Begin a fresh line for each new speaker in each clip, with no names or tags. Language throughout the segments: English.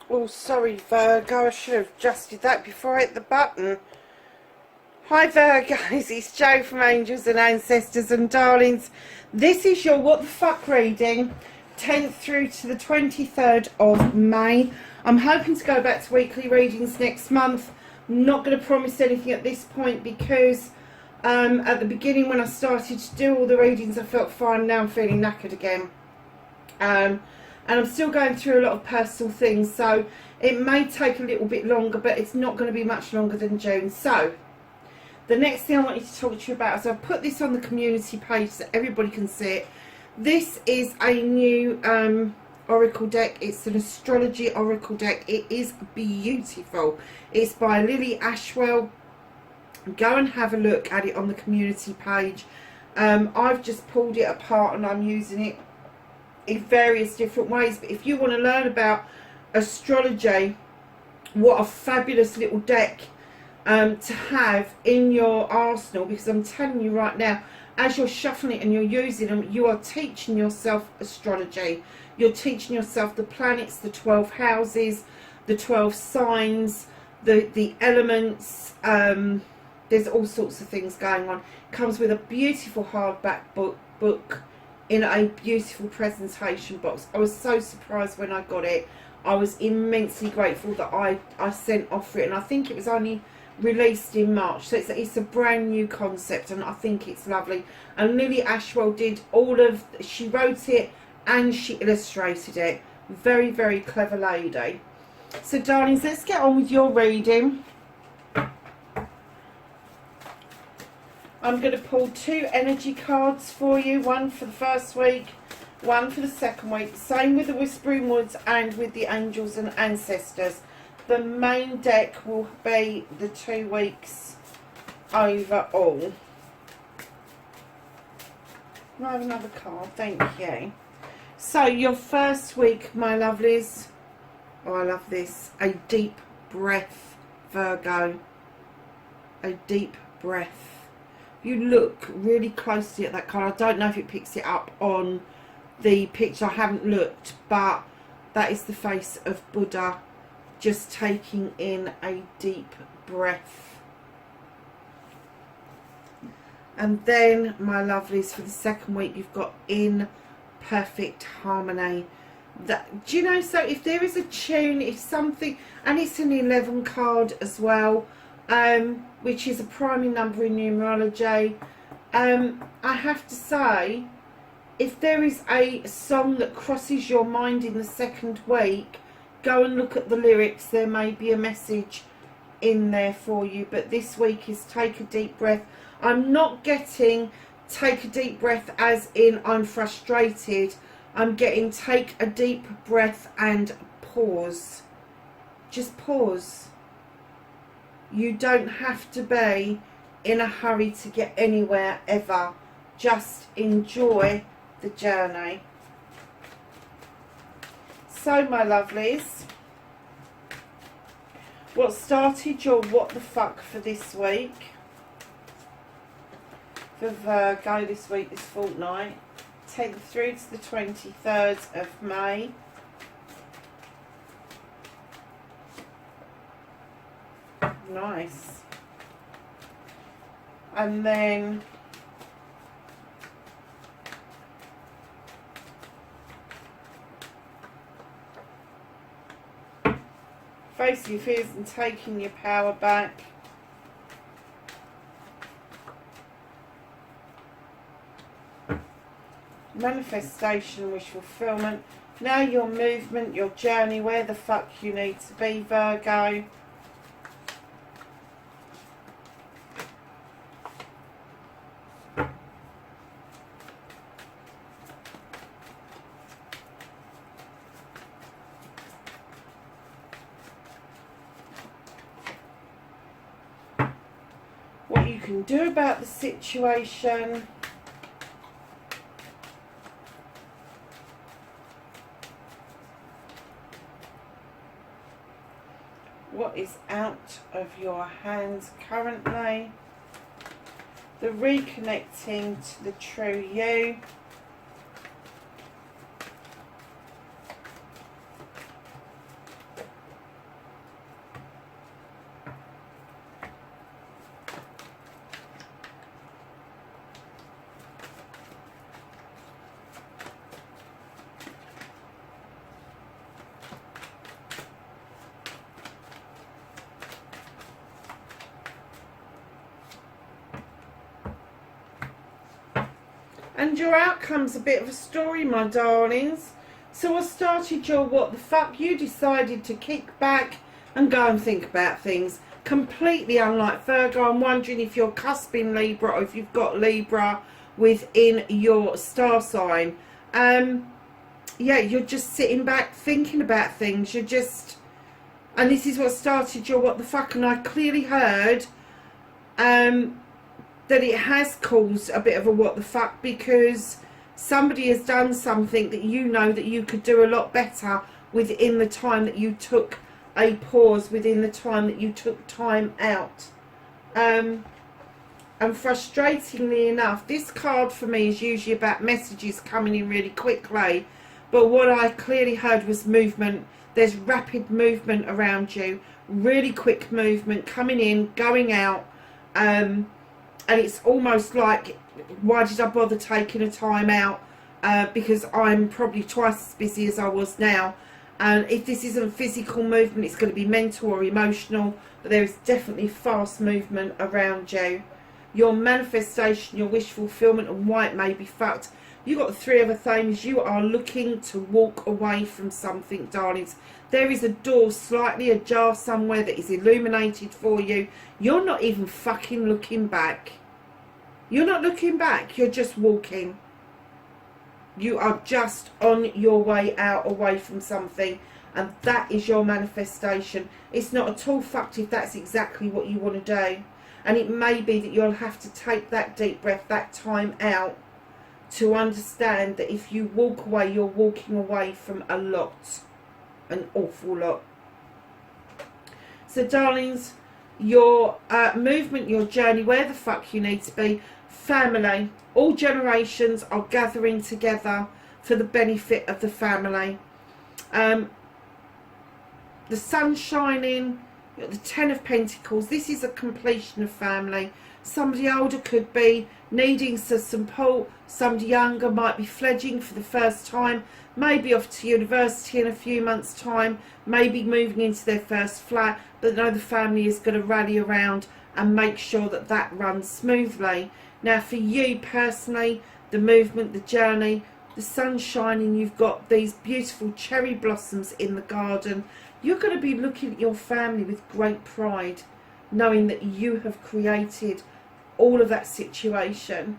Oh, sorry Virgo, I should have adjusted that before I hit the button. Hi Virgos, it's Jo from Angels and Ancestors and Darlings. This is your What the Fuck reading, 10th through to the 23rd of May. I'm hoping to go back to weekly readings next month. I'm not going to promise anything at this point because at the beginning when I started to do all the readings I felt fine. Now I'm feeling knackered again. And I'm still going through a lot of personal things, so it may take a little bit longer, but it's not going to be much longer than June. So the next thing I want you to talk to you about is I've put this on the community page so everybody can see it. This is a new oracle deck. It's an astrology oracle deck. It is beautiful. It's by Lily Ashwell. Go and have a look at it on the community page. I've just pulled it apart and I'm using it in various different ways, but if you want to learn about astrology, what a fabulous little deck to have in your arsenal, because I'm telling you right now, as you're shuffling it and you're using them, you are teaching yourself astrology. You're teaching yourself the planets, the 12 houses, the 12 signs, the elements. There's all sorts of things going on. Comes with a beautiful hardback book in a beautiful presentation box. I was so surprised when I got it. I was immensely grateful that I sent off for it, and I think it was only released in March, so it's a brand new concept, and I think it's lovely. And Lily Ashwell did she wrote it and she illustrated it. Very, very clever lady. So darlings, let's get on with your reading. I'm going to pull 2 energy cards for you, one for the first week, one for the second week. Same with the Whispering Woods and with the Angels and Ancestors. The main deck will be the 2 weeks overall. Can I have another card? Thank you. So your first week, my lovelies. Oh, I love this. A deep breath, Virgo. A deep breath. You look really closely at that card. I don't know if it picks it up on the picture. I haven't looked, but that is the face of Buddha just taking in a deep breath. And then, my lovelies, for the second week, you've got in perfect harmony. That, do you know, so if there is a tune, if something, and it's an 11 card as well, which is a primary number in numerology. I have to say, if there is a song that crosses your mind in the second week, go and look at the lyrics. There may be a message in there for you, but this week is take a deep breath. I'm not getting take a deep breath as in I'm frustrated. I'm getting take a deep breath and pause. Just pause. You don't have to be in a hurry to get anywhere ever. Just enjoy the journey. So, my lovelies, what started your what the fuck for this week? For Virgo this week, this fortnight, 10th through to the 23rd of May. Nice. And then facing your fears and taking your power back. Manifestation, wish fulfillment. Now your movement, your journey, where the fuck you need to be, Virgo. What you can do about the situation. What is out of your hands currently? The reconnecting to the true you. And your outcome's a bit of a story, my darlings. So I started your what the fuck. You decided to kick back and go and think about things. Completely unlike Virgo. I'm wondering if you're cusping Libra or if you've got Libra within your star sign. Yeah, you're just sitting back thinking about things. You're just... And this is what started your what the fuck. And I clearly heard... that it has caused a bit of a what the fuck, because somebody has done something that you know that you could do a lot better within the time that you took a pause, within the time that you took time out. And frustratingly enough, this card for me is usually about messages coming in really quickly, but what I clearly heard was movement. There's rapid movement around you, really quick movement coming in, going out, and it's almost like, why did I bother taking a time out? Because I'm probably twice as busy as I was now. And if this isn't physical movement, it's going to be mental or emotional. But there is definitely fast movement around you. Your manifestation, your wish fulfillment, and why it may be fucked. You've got the Three of Athens. You are looking to walk away from something, darlings. There is a door slightly ajar somewhere that is illuminated for you. You're not even fucking looking back. You're not looking back. You're just walking. You are just on your way out, away from something. And that is your manifestation. It's not at all fucked if that's exactly what you want to do. And it may be that you'll have to take that deep breath, that time out, to understand that if you walk away, you're walking away from a lot. An awful lot. So darlings, your movement, your journey, where the fuck you need to be, family, all generations are gathering together for the benefit of the family. The sun shining, the Ten of Pentacles, this is a completion of family. Somebody older could be needing some support, somebody younger might be fledging for the first time, maybe off to university in a few months' time, maybe moving into their first flat, but know the family is going to rally around and make sure that that runs smoothly. Now for you personally, the movement, the journey, the sun shining, you've got these beautiful cherry blossoms in the garden. You're going to be looking at your family with great pride, knowing that you have created all of that situation.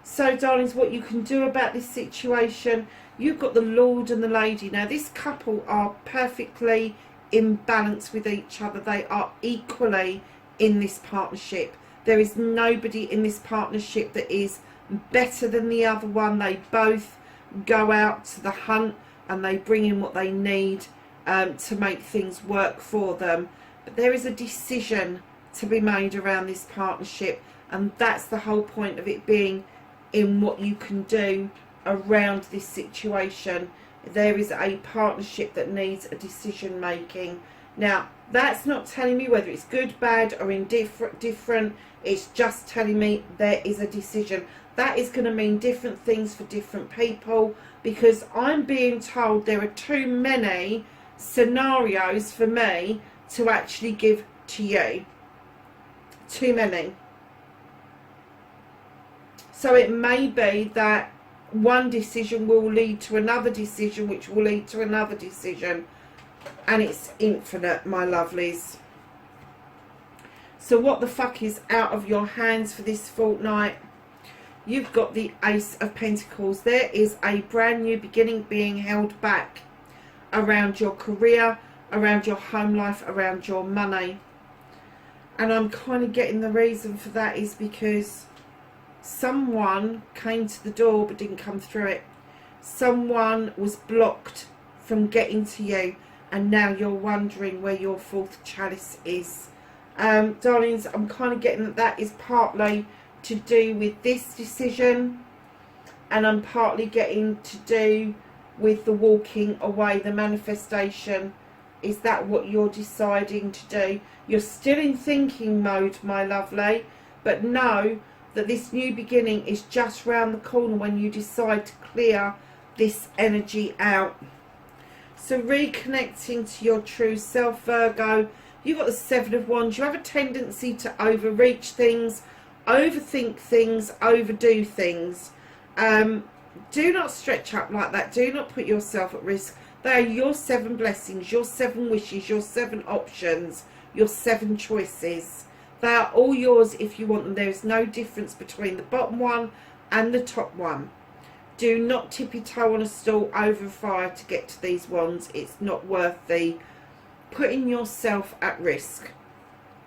So darlings, what you can do about this situation, you've got the Lord and the Lady. Now this couple are perfectly in balance with each other. They are equally in this partnership. There is nobody in this partnership that is better than the other one. They both go out to the hunt and they bring in what they need to make things work for them. But there is a decision to be made around this partnership, and that's the whole point of it being in what you can do around this situation. There is a partnership that needs a decision making. Now that's not telling me whether it's good, bad or indifferent. It's just telling me there is a decision. That is going to mean different things for different people, because I'm being told there are too many scenarios for me to actually give to you. Too many. So it may be that one decision will lead to another decision, which will lead to another decision, and it's infinite, my lovelies. So what the fuck is out of your hands for this fortnight? You've got the Ace of Pentacles. There is a brand new beginning being held back around your career, around your home life, around your money. And I'm kind of getting the reason for that is because someone came to the door but didn't come through it. Someone was blocked from getting to you. and now you're wondering where your fourth chalice is. Darlings, I'm kind of getting that is partly to do with this decision, and I'm partly getting to do with the walking away, the manifestation. Is that what you're deciding to do? You're still in thinking mode, my lovely, but know that this new beginning is just round the corner when you decide to clear this energy out. So reconnecting to your true self, Virgo. You've got the Seven of Wands. You have a tendency to overreach things, overthink things, overdo things. Do not stretch up like that. Do not put yourself at risk. They are your 7 blessings, your 7 wishes, your 7 options, your 7 choices. They are all yours if you want them. There is no difference between the bottom one and the top one. Do not tippy toe on a stool over a fire to get to these wands. It's not worth the putting yourself at risk.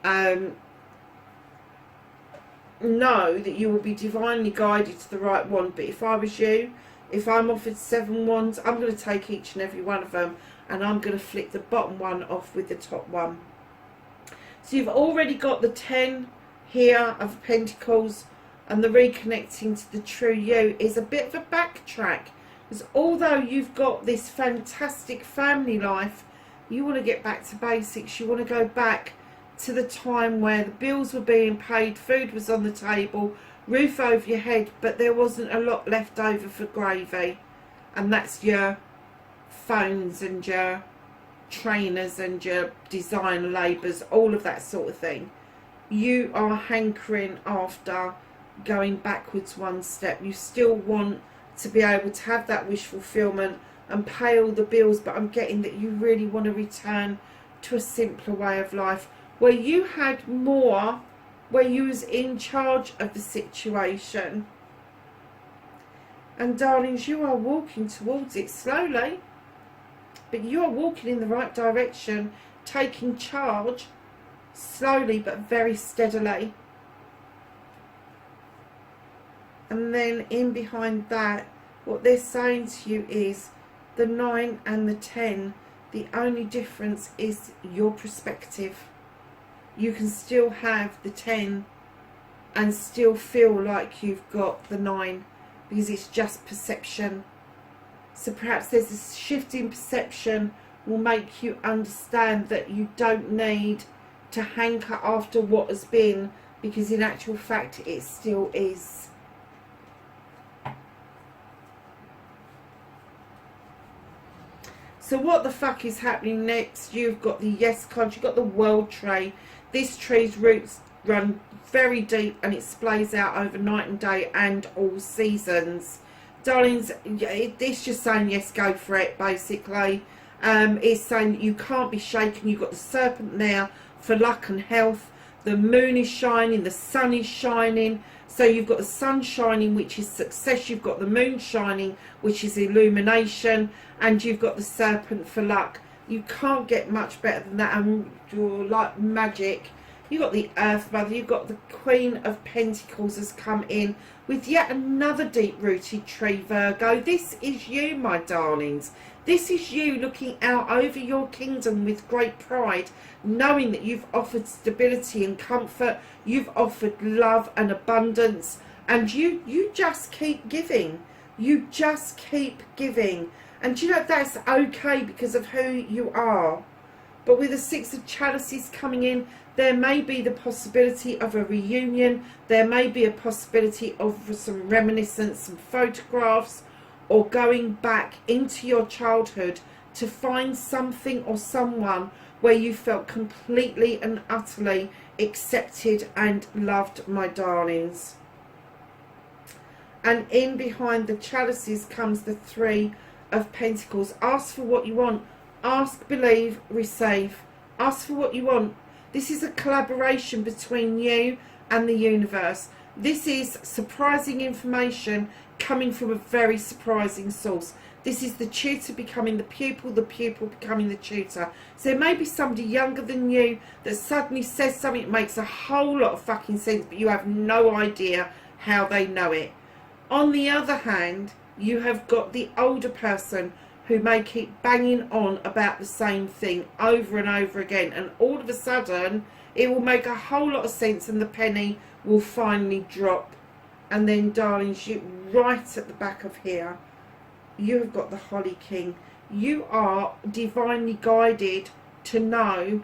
Know that you will be divinely guided to the right wand. But if I was you, if I'm offered 7 wands, I'm going to take each and every one of them, and I'm going to flick the bottom one off with the top one. So you've already got the 10 here of Pentacles, and the reconnecting to the true you is a bit of a backtrack, because although you've got this fantastic family life, you want to get back to basics. You want to go back to the time where the bills were being paid, food was on the table, roof over your head, but there wasn't a lot left over for gravy. And that's your phones and your trainers and your design labours, all of that sort of thing. You are hankering after going backwards one step. You still want to be able to have that wish fulfillment and pay all the bills, but I'm getting that you really want to return to a simpler way of life, where you had more, where you was in charge of the situation. And darlings, you are walking towards it slowly, but you are walking in the right direction, taking charge slowly but very steadily. And then in behind that, what they're saying to you is the 9 and the 10, the only difference is your perspective. You can still have the 10 and still feel like you've got the 9, because it's just perception. So perhaps there's a shift in perception will make you understand that you don't need to hanker after what has been, because in actual fact it still is. So what the fuck is happening next? You've got the Yes card, you've got the World Tree. This tree's roots run very deep, and it splays out over night and day and all seasons. Darlings, it's just saying yes, go for it, basically. It's saying that you can't be shaken. You've got the Serpent there for luck and health. The moon is shining, the sun is shining. So you've got the sun shining, which is success. You've got the moon shining, which is illumination. And you've got the Serpent for luck. You can't get much better than that. And you're like magic. You've got the Earth Mother. You've got the Queen of Pentacles has come in with yet another deep-rooted tree, Virgo. This is you, my darlings. This is you looking out over your kingdom with great pride, knowing that you've offered stability and comfort. You've offered love and abundance. And you just keep giving. You just keep giving. And you know that's okay because of who you are. But with the Six of Chalices coming in, there may be the possibility of a reunion. There may be a possibility of some reminiscence, some photographs, or going back into your childhood to find something or someone where you felt completely and utterly accepted and loved, my darlings. And in behind the chalices comes the Three of Pentacles. Ask for what you want. Ask, believe, receive. Ask for what you want. This is a collaboration between you and the universe. This is surprising information coming from a very surprising source. This is the tutor becoming the pupil becoming the tutor. So there may be somebody younger than you that suddenly says something that makes a whole lot of fucking sense, but you have no idea how they know it. On the other hand, you have got the older person who may keep banging on about the same thing over and over again, and all of a sudden it will make a whole lot of sense and the penny will finally drop. And then, darlings, you right at the back of here, you have got the Holly King. You are divinely guided to know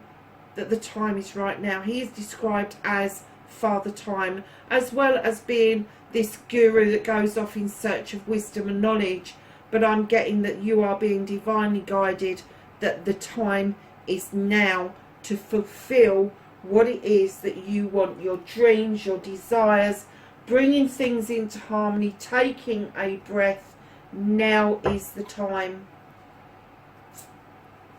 that the time is right now. He is described as Father Time, as well as being this guru that goes off in search of wisdom and knowledge. But I'm getting that you are being divinely guided, that the time is now to fulfill what it is that you want, your dreams, your desires, bringing things into harmony, taking a breath. Now is the time.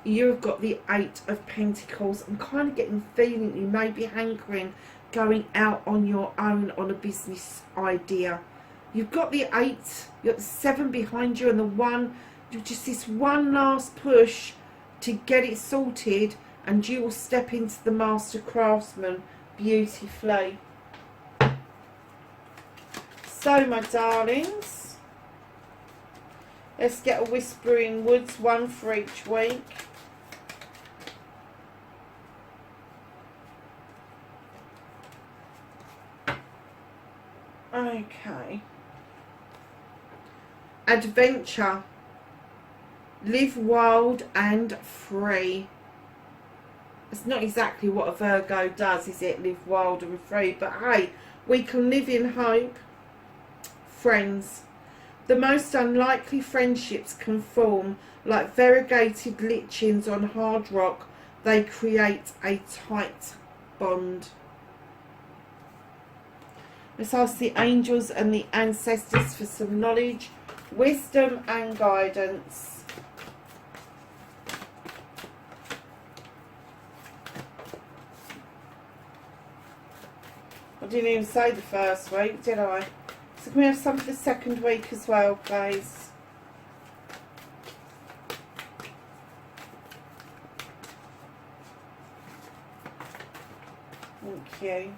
You've got the Eight of Pentacles. I'm kind of getting the feeling you may be hankering going out on your own on a business idea. You've got the 8, you've got the 7 behind you, and the 1, just this one last push to get it sorted, and you will step into the Master Craftsman beautifully. So, my darlings, let's get a Whispering Woods, one for each week. Okay. Adventure. Live wild and free. It's not exactly what a Virgo does, is it? Live wild and free. But hey, we can live in hope. Friends. The most unlikely friendships can form like variegated lichens on hard rock. They create a tight bond. Let's ask the angels and the ancestors for some knowledge, wisdom and guidance. I didn't even say the first week, did I? So can we have some for the second week as well, please? Thank you.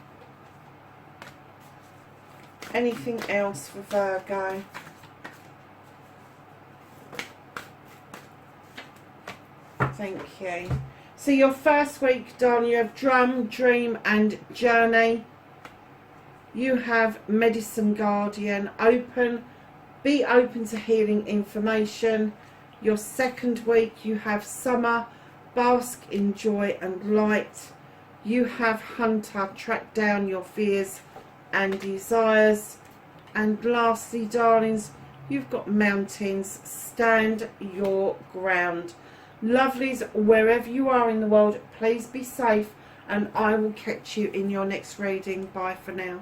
Anything else for Virgo? Thank you. So your first week, darling, you have Drum, Dream and Journey. You have Medicine Guardian, Open. Be open to healing information. Your second week, you have Summer, Bask in Joy and Light. You have Hunter, Track down your fears and desires. And lastly, darlings, you've got Mountains, Stand your ground. Lovelies, wherever you are in the world, please be safe, and I will catch you in your next reading. Bye for now.